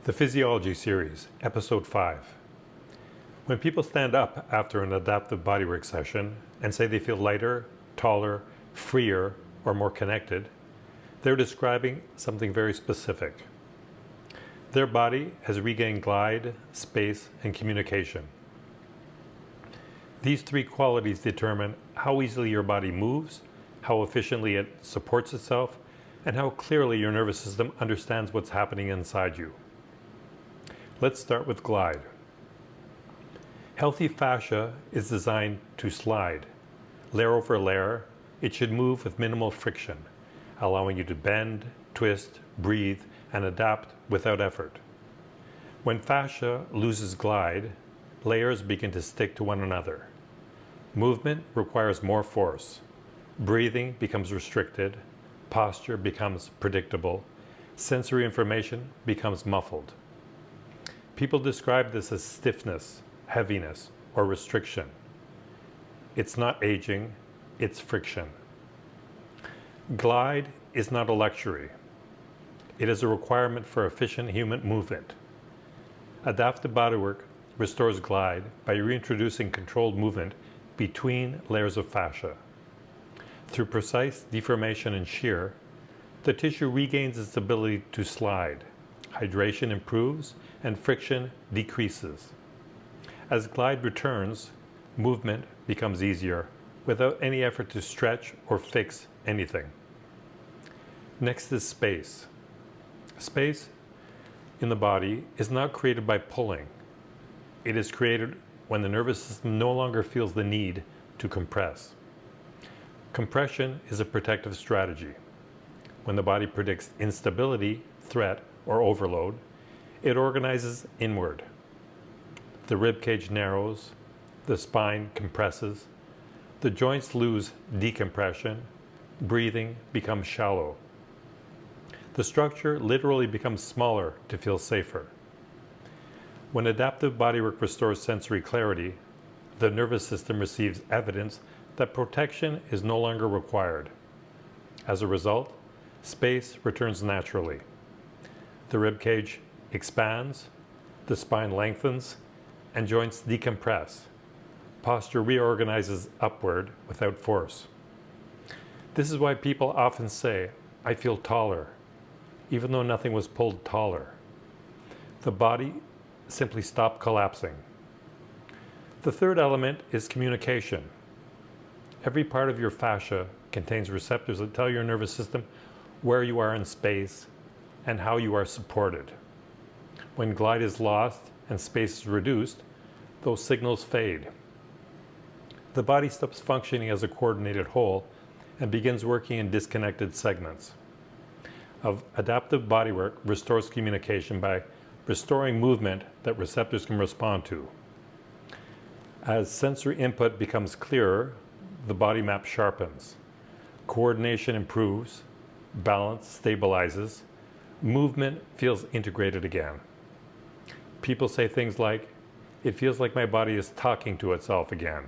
The Physiology series, Episode 5. When people stand up after an adaptive bodywork session and say they feel lighter, taller, freer, or more connected, they're describing something very specific. Their body has regained glide, space, and communication. These three qualities determine how easily your body moves, how efficiently it supports itself, and how clearly your nervous system understands what's happening inside you. Let's start with glide. Healthy fascia is designed to slide. Layer over layer, it should move with minimal friction, allowing you to bend, twist, breathe, and adapt without effort. When fascia loses glide, layers begin to stick to one another. Movement requires more force. Breathing becomes restricted. Posture becomes predictable. Sensory information becomes muffled. People describe this as stiffness, heaviness, or restriction. It's not aging, it's friction. Glide is not a luxury. It is a requirement for efficient human movement. Adaptive bodywork restores glide by reintroducing controlled movement between layers of fascia. Through precise deformation and shear, the tissue regains its ability to slide. Hydration improves and friction decreases. As glide returns, movement becomes easier without any effort to stretch or fix anything. Next is space. Space in the body is not created by pulling. It is created when the nervous system no longer feels the need to compress. Compression is a protective strategy. When the body predicts instability, threat, or overload, it organizes inward. The rib cage narrows, the spine compresses, the joints lose decompression, breathing becomes shallow. The structure literally becomes smaller to feel safer. When adaptive bodywork restores sensory clarity, the nervous system receives evidence that protection is no longer required. As a result, space returns naturally. The rib cage expands, the spine lengthens, and joints decompress. Posture reorganizes upward without force. This is why people often say, "I feel taller," even though nothing was pulled taller. The body simply stopped collapsing. The third element is communication. Every part of your fascia contains receptors that tell your nervous system where you are in space and how you are supported. When glide is lost and space is reduced, those signals fade. The body stops functioning as a coordinated whole and begins working in disconnected segments. Adaptive bodywork restores communication by restoring movement that receptors can respond to. As sensory input becomes clearer, the body map sharpens. Coordination improves, balance stabilizes, movement feels integrated again. People say things like, "It feels like my body is talking to itself again,"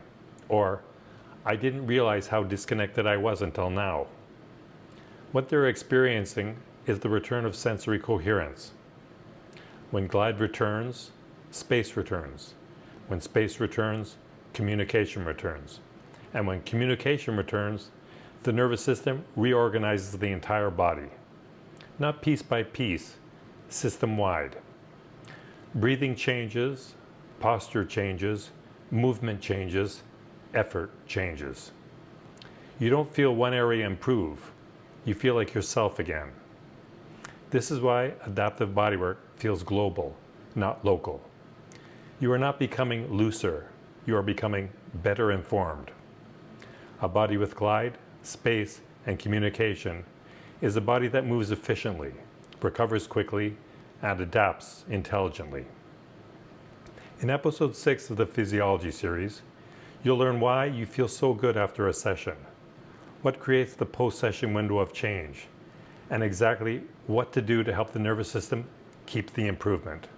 or "I didn't realize how disconnected I was until now." What they're experiencing is the return of sensory coherence. When glide returns, space returns. When space returns, communication returns. And when communication returns, the nervous system reorganizes the entire body. Not piece by piece, system-wide. Breathing changes, posture changes, movement changes, effort changes. You don't feel one area improve. You feel like yourself again. This is why adaptive bodywork feels global, not local. You are not becoming looser. You are becoming better informed. A body with glide, space, and communication is a body that moves efficiently, recovers quickly, and adapts intelligently. In episode 6 of the Physiology series, you'll learn why you feel so good after a session, what creates the post-session window of change, and exactly what to do to help the nervous system keep the improvement.